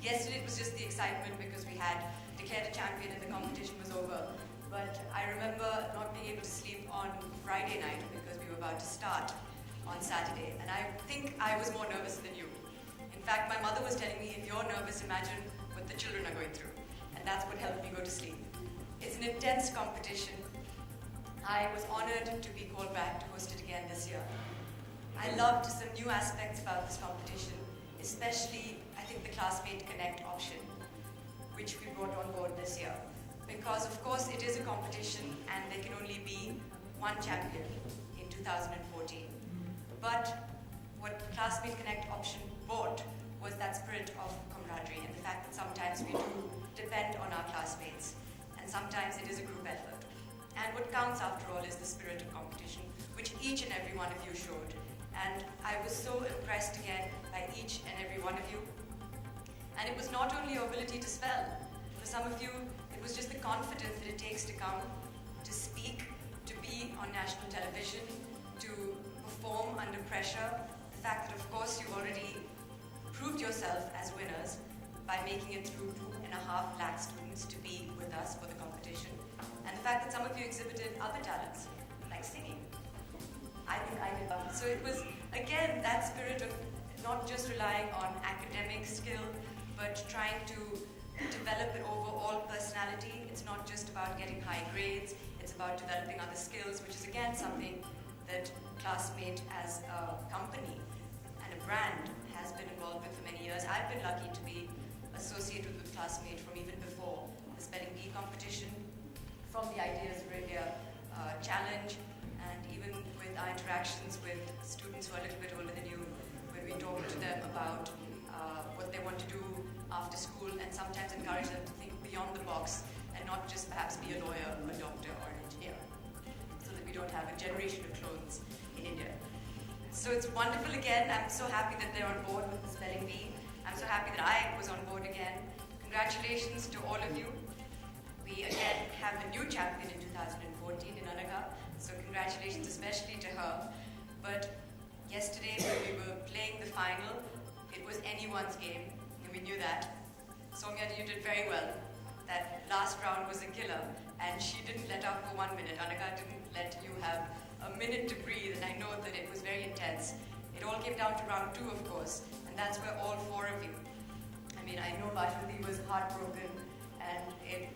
Yesterday it was just the excitement because we had declared a champion and the competition was over. But I remember not being able to sleep on Friday night because we were about to start on Saturday. And I think I was more nervous than you. In fact, my mother was telling me, if you're nervous, imagine what the children are going through. And that's what helped me go to sleep. It's an intense competition. I was honored to be called back to host it again this year. I loved some new aspects about this competition, especially, I think, the Classmate Connect option, which we brought on board this year. Because, of course, it is a competition and there can only be one champion in 2014. But what Classmate Connect option brought was that spirit of camaraderie and the fact that sometimes we do depend on our classmates and sometimes it is a group effort. And what counts, after all, is the spirit of competition, which each and every one of you showed. And I was so impressed again by each and every one of you. And it was not only your ability to spell. For some of you, it was just the confidence that it takes to come, to speak, to be on national television, to perform under pressure. The fact that, of course, you've already proved yourself as winners by making it through 2.5 lakh students to be with us for the competition. And the fact that some of you exhibited other talents, like singing. I think I did that. So it was, again, that spirit of not just relying on academic skill, but trying to develop an overall personality. It's not just about getting high grades, it's about developing other skills, which is again something that Classmate as a company and a brand has been involved with for many years. I've been lucky to be associated with Classmate from even before the spelling bee competition, from the Ideas for India challenge, and even with our interactions with students who are a little bit older than you, when we talk to them about what they want to do after school, and sometimes encourage them to think beyond the box and not just perhaps be a lawyer, a doctor, or an engineer, so that we don't have a generation of clones in India. So it's wonderful again. I'm so happy that they're on board with the spelling bee. I'm so happy that I was on board again. Congratulations to all of you. We again have a new champion in 2014 in Anaga, so congratulations especially to her. But yesterday when we were playing the final, it was anyone's game, and we knew that. Soumya, you did very well. That last round was a killer, and she didn't let up for 1 minute. Anaga didn't let you have a minute to breathe, and I know that it was very intense. It all came down to round 2, of course, and that's where all 4 of you, I mean, I know Bajwati was heartbroken, and it,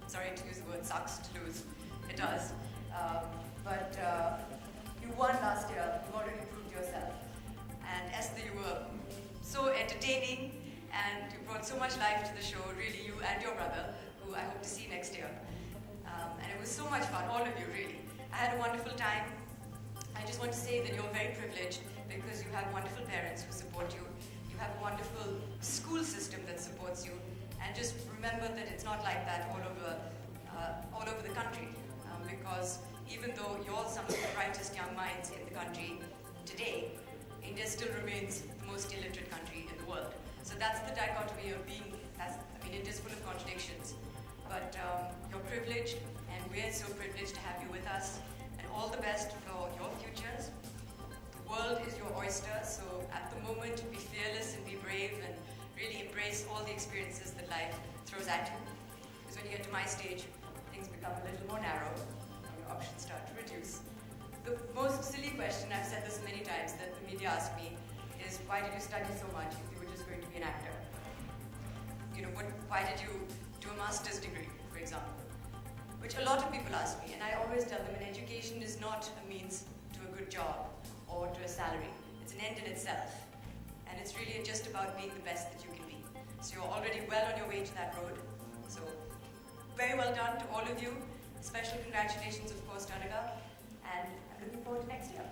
sorry to use the word, sucks to lose. It does. But you won last year. You've already proved yourself. And Esther, you were so entertaining, and you brought so much life to the show, really, you and your brother, who I hope to see next year. And it was so much fun, all of you, really. I had a wonderful time. I just want to say that you're very privileged because you have wonderful parents who support you. You have a wonderful school system that supports you. And just remember that it's not like that all over the country. Because even though you're some of the brightest young minds in the country today, India still remains the most illiterate country in the world. So that's the dichotomy of being, India's full of contradictions. But you're privileged, and we're so privileged to have you with us. And all the best for your futures. The world is your oyster, so at the moment, be fearless and be brave, and really embrace all the experiences that life throws at you. Because when you get to my stage, things become a little more narrow, and your options start to reduce. The most silly question, I've said this many times, that the media ask me is, why did you study so much if you were just going to be an actor? Why did you do a master's degree, for example? Which a lot of people ask me, and I always tell them, an education is not a means to a good job or to a salary. It's an end in itself. And it's really just about being the best that you can be. So you're already well on your way to that road. So very well done to all of you. Special congratulations, of course, to Anaga. And I'm looking forward to next year.